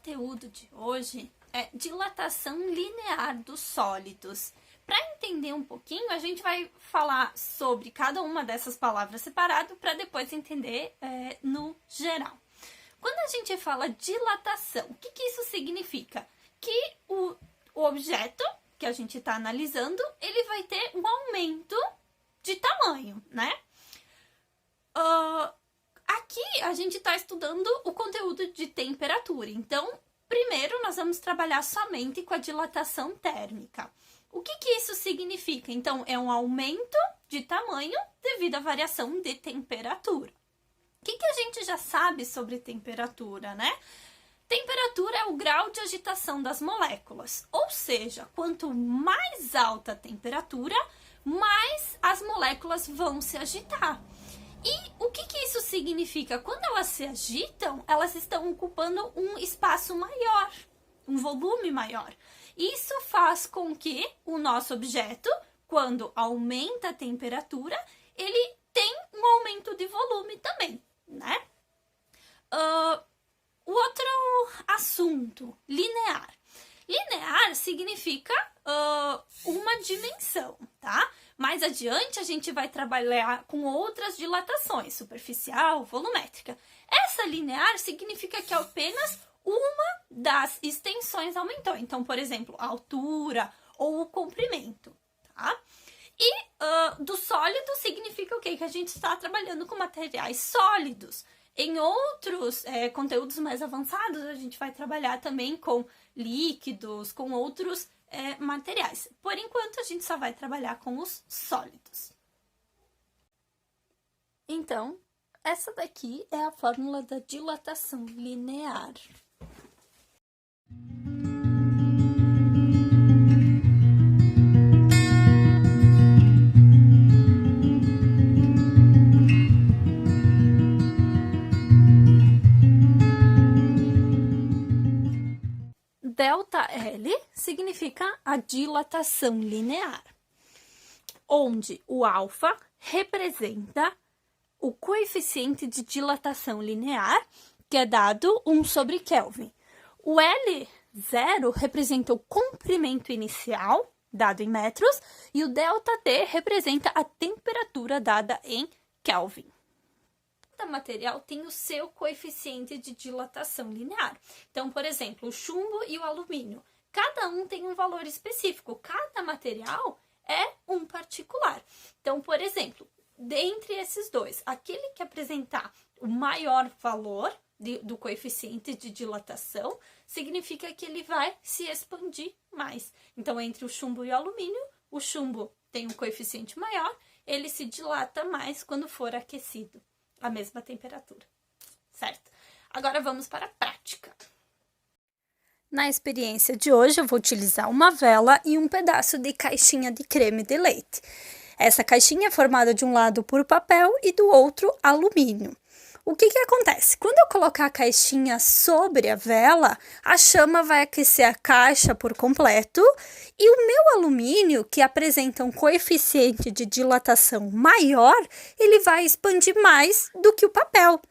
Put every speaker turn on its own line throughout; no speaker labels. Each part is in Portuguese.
conteúdo de hoje é dilatação linear dos sólidos. Para entender um pouquinho, a gente vai falar sobre cada uma dessas palavras separado para depois entender no geral. Quando a gente fala dilatação, o que isso significa? Que o objeto que a gente está analisando, ele vai ter um aumento de tamanho, né? Aqui a gente está estudando o conteúdo de temperatura, então primeiro nós vamos trabalhar somente com a dilatação térmica. O que isso significa? Então, é um aumento de tamanho devido à variação de temperatura. O que a gente já sabe sobre temperatura, né? Temperatura é o grau de agitação das moléculas, ou seja, quanto mais alta a temperatura, mais as moléculas vão se agitar. E o que isso significa? Quando elas se agitam, elas estão ocupando um espaço maior, um volume maior. Isso faz com que o nosso objeto, quando aumenta a temperatura, ele tem um aumento de volume também, né? O outro assunto, linear. Linear significa uma dimensão, tá? Mais adiante, a gente vai trabalhar com outras dilatações, superficial, volumétrica. Essa linear significa que apenas uma das extensões aumentou. Então, por exemplo, a altura ou o comprimento, tá? E do sólido significa o quê? Que a gente está trabalhando com materiais sólidos. Em outros conteúdos mais avançados, a gente vai trabalhar também com líquidos, com outros materiais. Por enquanto, a gente só vai trabalhar com os sólidos. Então, essa daqui é a fórmula da dilatação linear. ΔL significa a dilatação linear, onde o alfa representa o coeficiente de dilatação linear, que é dado 1 sobre Kelvin. O L0 representa o comprimento inicial, dado em metros, e o ΔT representa a temperatura dada em Kelvin. Cada material tem o seu coeficiente de dilatação linear. Então, por exemplo, o chumbo e o alumínio. Cada um tem um valor específico. Cada material é um particular. Então, por exemplo, dentre esses dois, aquele que apresentar o maior valor do coeficiente de dilatação, significa que ele vai se expandir mais. Então, entre o chumbo e o alumínio, o chumbo tem um coeficiente maior, ele se dilata mais quando for aquecido a mesma temperatura, certo? Agora vamos para a prática. Na experiência de hoje, eu vou utilizar uma vela e um pedaço de caixinha de creme de leite. Essa caixinha é formada de um lado por papel e do outro alumínio. O que acontece? Quando eu colocar a caixinha sobre a vela, a chama vai aquecer a caixa por completo e o meu alumínio, que apresenta um coeficiente de dilatação maior, ele vai expandir mais do que o papel.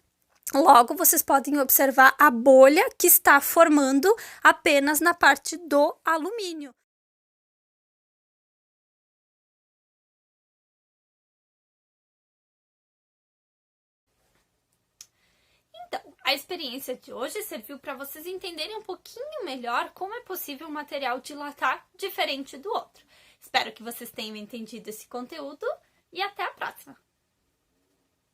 Logo, vocês podem observar a bolha que está formando apenas na parte do alumínio. A experiência de hoje serviu para vocês entenderem um pouquinho melhor como é possível um material dilatar diferente do outro. Espero que vocês tenham entendido esse conteúdo e até a próxima!